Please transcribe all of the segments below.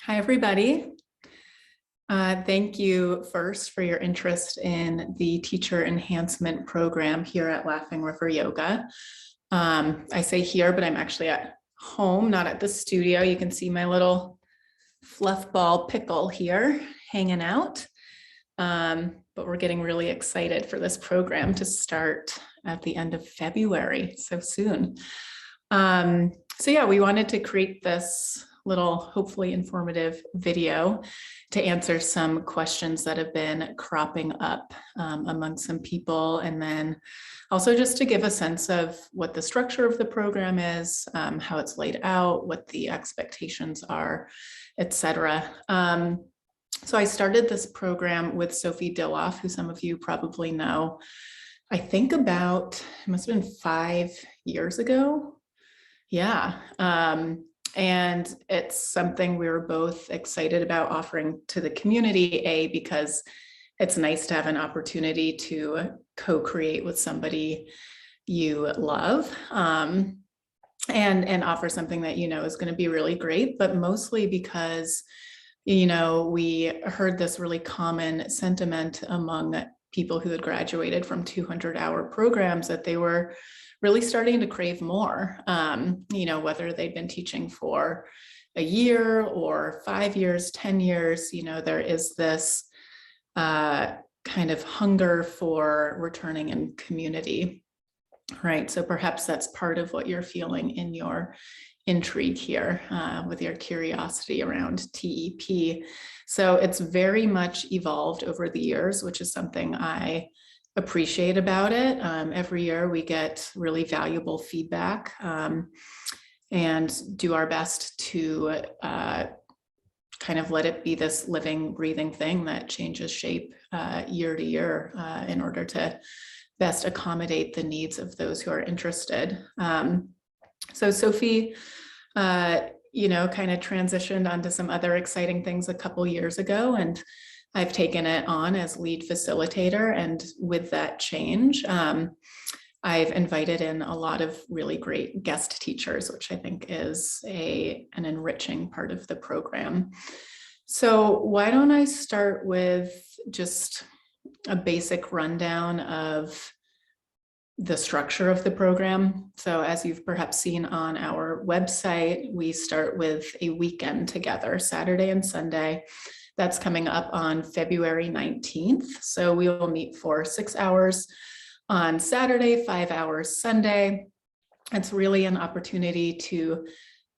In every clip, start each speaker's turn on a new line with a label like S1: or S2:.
S1: Hi, everybody. Thank you first for your interest in the Teacher Enhancement Program here at Laughing River Yoga. I say here, but I'm actually at home, not at the studio. You can see my little fluff ball pickle here hanging out. But we're getting really excited for this program to start at the end of February, so soon. So yeah, we wanted to create this little, hopefully informative video to answer some questions that have been cropping up among some people, and then also just to give a sense of what the structure of the program is, how it's laid out, what the expectations are, etc. So I started this program with Sophie Dilloff, who some of you probably know, I think about, it must have been 5 years ago. Yeah. And it's something we were both excited about offering to the community, because it's nice to have an opportunity to co-create with somebody you love, and offer something that you know is going to be really great, but mostly because, you know, we heard this really common sentiment among people who had graduated from 200-hour programs that they were really starting to crave more, you know, whether they'd been teaching for a year or 5 years, 10 years, you know, there is this kind of hunger for returning in community, right? So perhaps that's part of what you're feeling in your intrigue here with your curiosity around TEP. So it's very much evolved over the years, which is something I appreciate about it. Every year we get really valuable feedback and do our best to kind of let it be this living, breathing thing that changes shape year to year in order to best accommodate the needs of those who are interested. So Sophie, you know, kind of transitioned onto some other exciting things a couple years ago, and I've taken it on as lead facilitator. And with that change, I've invited in a lot of really great guest teachers, which I think is an enriching part of the program. So why don't I start with just a basic rundown of the structure of the program. So as you've perhaps seen on our website, we start with a weekend together, Saturday and Sunday. That's coming up on February 19th. So we will meet for 6 hours on Saturday, 5 hours Sunday. It's really an opportunity to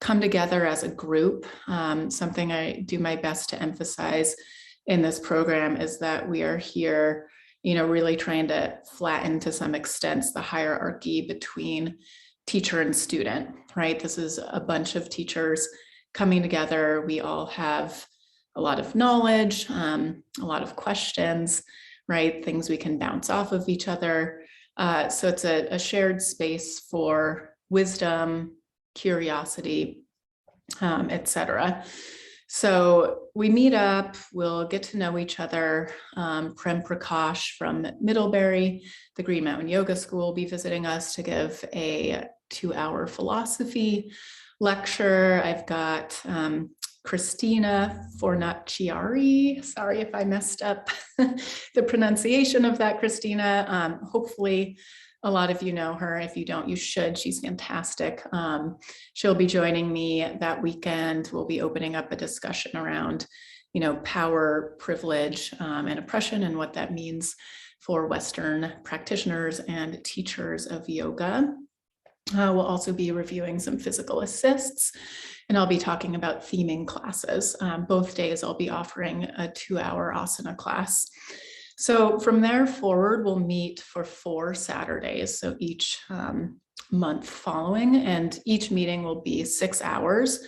S1: come together as a group. Something I do my best to emphasize in this program is that we are here, you know, really trying to flatten to some extent the hierarchy between teacher and student, right? This is a bunch of teachers coming together. We all have a lot of knowledge, a lot of questions, right? Things we can bounce off of each other. So it's a shared space for wisdom, curiosity, etc. So we meet up, we'll get to know each other. Prem Prakash from Middlebury, the Green Mountain Yoga School, will be visiting us to give a 2-hour philosophy lecture. I've got Christina Fornaciari. Sorry if I messed up the pronunciation of that, Christina. Hopefully a lot of you know her. If you don't, you should. She's fantastic. She'll be joining me that weekend. We'll be opening up a discussion around, you know, power, privilege, and oppression, and what that means for Western practitioners and teachers of yoga. We'll also be reviewing some physical assists, and I'll be talking about theming classes. Both days I'll be offering a 2-hour asana class. So from there forward, we'll meet for 4 Saturdays, so each month following, and each meeting will be 6 hours.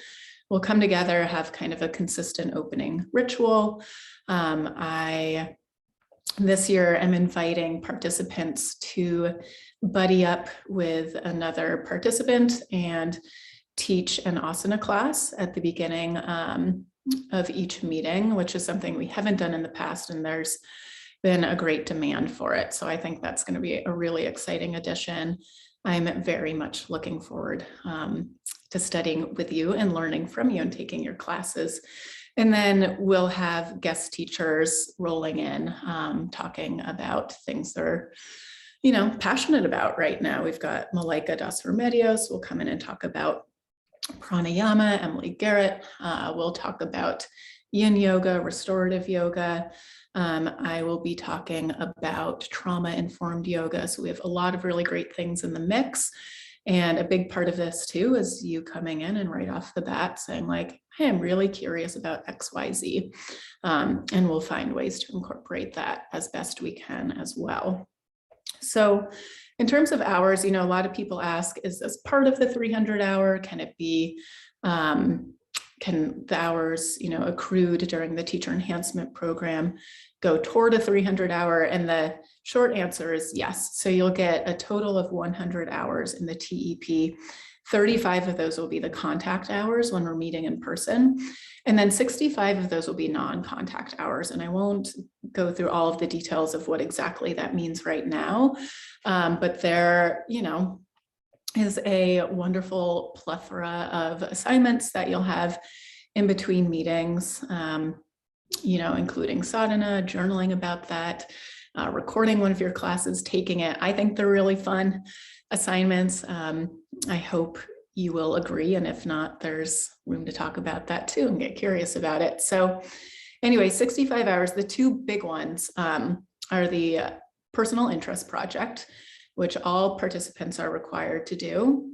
S1: We'll come together, have kind of a consistent opening ritual. This year, I'm inviting participants to buddy up with another participant and teach an asana class at the beginning of each meeting, which is something we haven't done in the past, and there's been a great demand for it. So I think that's going to be a really exciting addition. I'm very much looking forward to studying with you and learning from you and taking your classes And then we'll have guest teachers rolling in, talking about things they're, passionate about right now. We've got Malaika Das-Remedios will come in and talk about pranayama. Emily Garrett will talk about yin yoga, restorative yoga. I will be talking about trauma-informed yoga. So we have a lot of really great things in the mix. And a big part of this too is you coming in and right off the bat saying like, hey, I'm really curious about XYZ. And we'll find ways to incorporate that as best we can as well. So in terms of hours, a lot of people ask, is this part of the 300 hour? Can it be, can the hours, accrued during the Teacher Enhancement Program go toward a 300 hour? And the short answer is yes. So you'll get a total of 100 hours in the TEP. 35 of those will be the contact hours when we're meeting in person. And then 65 of those will be non-contact hours. And I won't go through all of the details of what exactly that means right now. But there, is a wonderful plethora of assignments that you'll have in between meetings, including sadhana, journaling about that, recording one of your classes, taking it. I think they're really fun assignments. I hope you will agree. And if not, there's room to talk about that too and get curious about it. So anyway, 65 hours, the two big ones are the personal interest project, which all participants are required to do.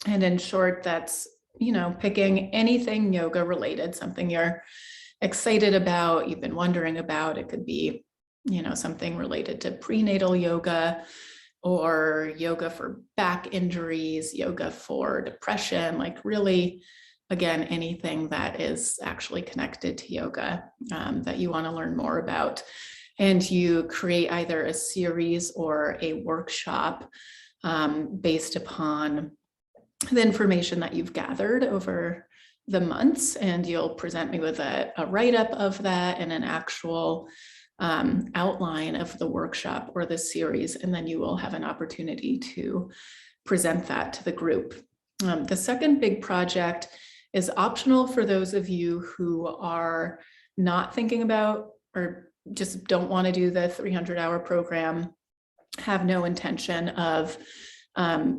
S1: And in short, that's, picking anything yoga related, something you're excited about, you've been wondering about. It could be, something related to prenatal yoga, or yoga for back injuries, yoga for depression, like really, again, anything that is actually connected to yoga that you want to learn more about. And you create either a series or a workshop based upon the information that you've gathered over the months. And you'll present me with a write-up of that and an actual outline of the workshop or the series, and then you will have an opportunity to present that to the group. The second big project is optional for those of you who are not thinking about or just don't want to do the 300-hour program, have no intention of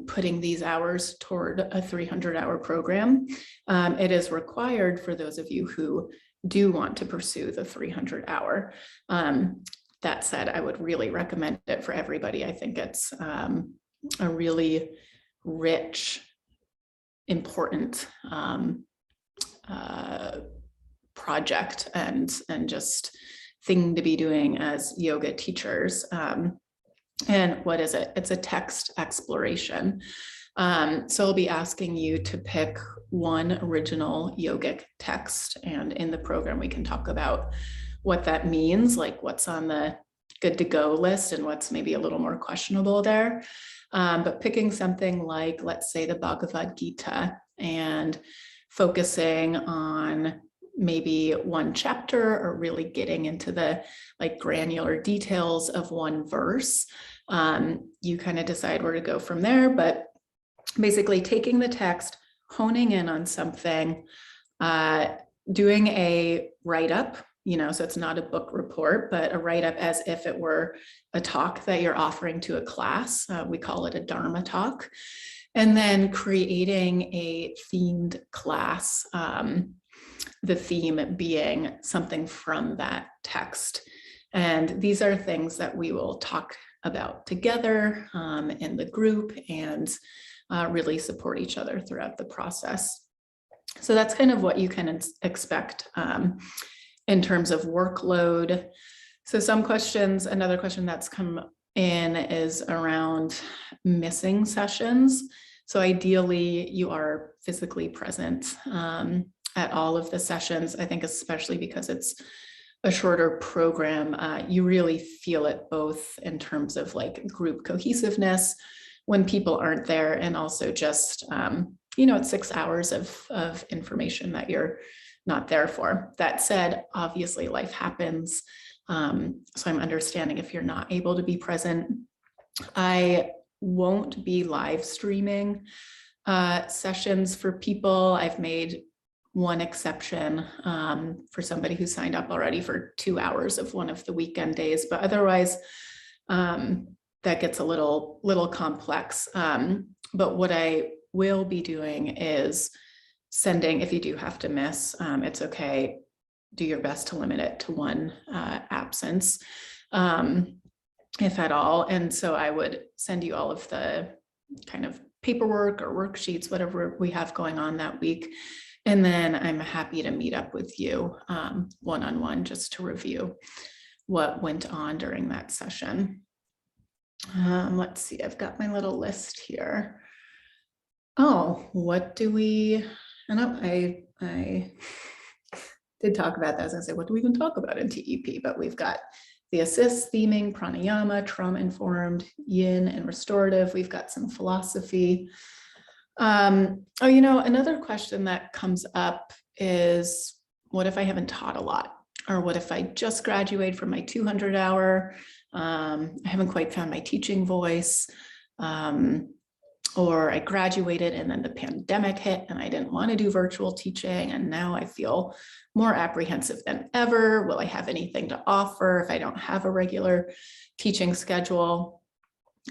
S1: putting these hours toward a 300-hour program. It is required for those of you who do want to pursue the 300-hour. That said, I would really recommend it for everybody. I think it's a really rich, important project and just thing to be doing as yoga teachers. And what is it? It's a text exploration. So I'll be asking you to pick one original yogic text, and in the program we can talk about what that means, like what's on the good to go list and what's maybe a little more questionable there. But picking something like, let's say, the Bhagavad Gita, and focusing on maybe one chapter or really getting into the granular details of one verse. You kind of decide where to go from there, but basically taking the text, honing in on something, doing a write-up, so it's not a book report, but a write-up as if it were a talk that you're offering to a class. We call it a Dharma talk. And then creating a themed class, the theme being something from that text. And these are things that we will talk about together in the group and really support each other throughout the process. So that's kind of what you can expect in terms of workload. So some questions, another question that's come in is around missing sessions. So ideally you are physically present at all of the sessions. I think especially because it's a shorter program, you really feel it both in terms of group cohesiveness when people aren't there, and also just, it's 6 hours of information that you're not there for. That said, obviously life happens. So I'm understanding if you're not able to be present. I won't be live streaming sessions for people. I've made one exception for somebody who signed up already for 2 hours of one of the weekend days, but otherwise that gets a little complex. But what I will be doing is sending, if you do have to miss, it's okay. Do your best to limit it to one absence, if at all. And so I would send you all of the kind of paperwork or worksheets, whatever we have going on that week. And then I'm happy to meet up with you one-on-one just to review what went on during that session. Let's see, I've got my little list here. Oh, what do we, I did talk about that. I was gonna say, what do we even talk about in TEP? But we've got the assist, theming, pranayama, trauma-informed, yin, and restorative. We've got some philosophy. Another question that comes up is, what if I haven't taught a lot? Or what if I just graduated from my 200-hour? I haven't quite found my teaching voice. Or I graduated and then the pandemic hit and I didn't want to do virtual teaching, and now I feel more apprehensive than ever. Will I have anything to offer if I don't have a regular teaching schedule?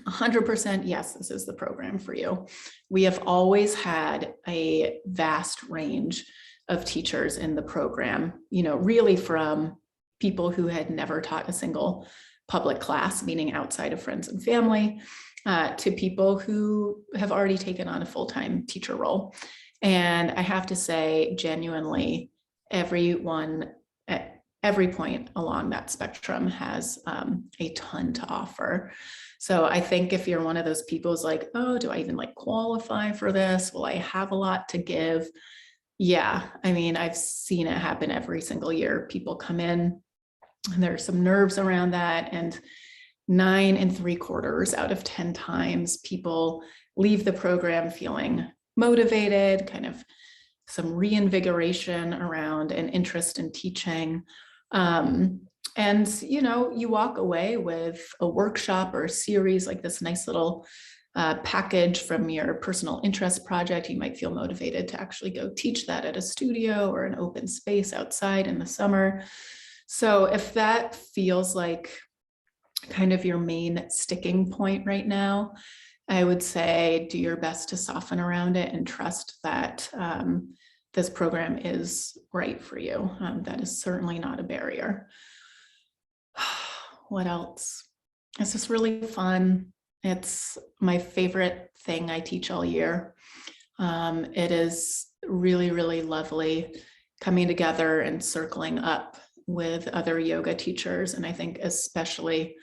S1: 100% yes, this is the program for you. We have always had a vast range of teachers in the program, really from people who had never taught a single public class, meaning outside of friends and family, to people who have already taken on a full-time teacher role. And I have to say, genuinely, everyone at every point along that spectrum has a ton to offer. So I think if you're one of those people who's like, oh, do I even qualify for this? Will I have a lot to give? Yeah, I mean, I've seen it happen every single year. People come in and there's some nerves around that, and 9 3/4 out of 10 times people leave the program feeling motivated, kind of some reinvigoration around an interest in teaching. And you walk away with a workshop or a series like this nice little package from your personal interest project. You might feel motivated to actually go teach that at a studio or an open space outside in the summer. So if that feels like kind of your main sticking point right now, I would say do your best to soften around it and trust that this program is right for you. That is certainly not a barrier. What else? It's just really fun. It's my favorite thing I teach all year. It is really, really lovely coming together and circling up with other yoga teachers. And I think especially,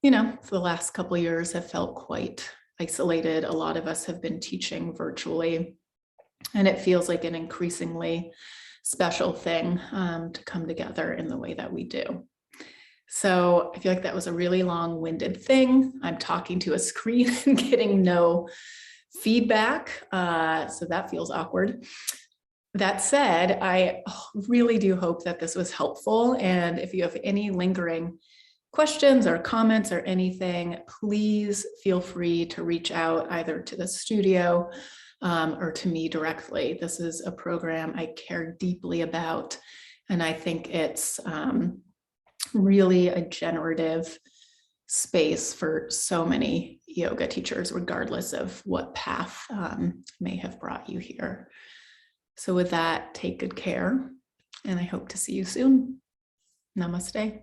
S1: for the last couple of years have felt quite isolated. A lot of us have been teaching virtually, and it feels like an increasingly special thing to come together in the way that we do. So I feel like that was a really long-winded thing. I'm talking to a screen and getting no feedback, so that feels awkward. That said, I really do hope that this was helpful. And if you have any lingering questions or comments or anything, please feel free to reach out either to the studio or to me directly. This is a program I care deeply about, and I think it's really a generative space for so many yoga teachers, regardless of what path may have brought you here. So with that, take good care, and I hope to see you soon. Namaste.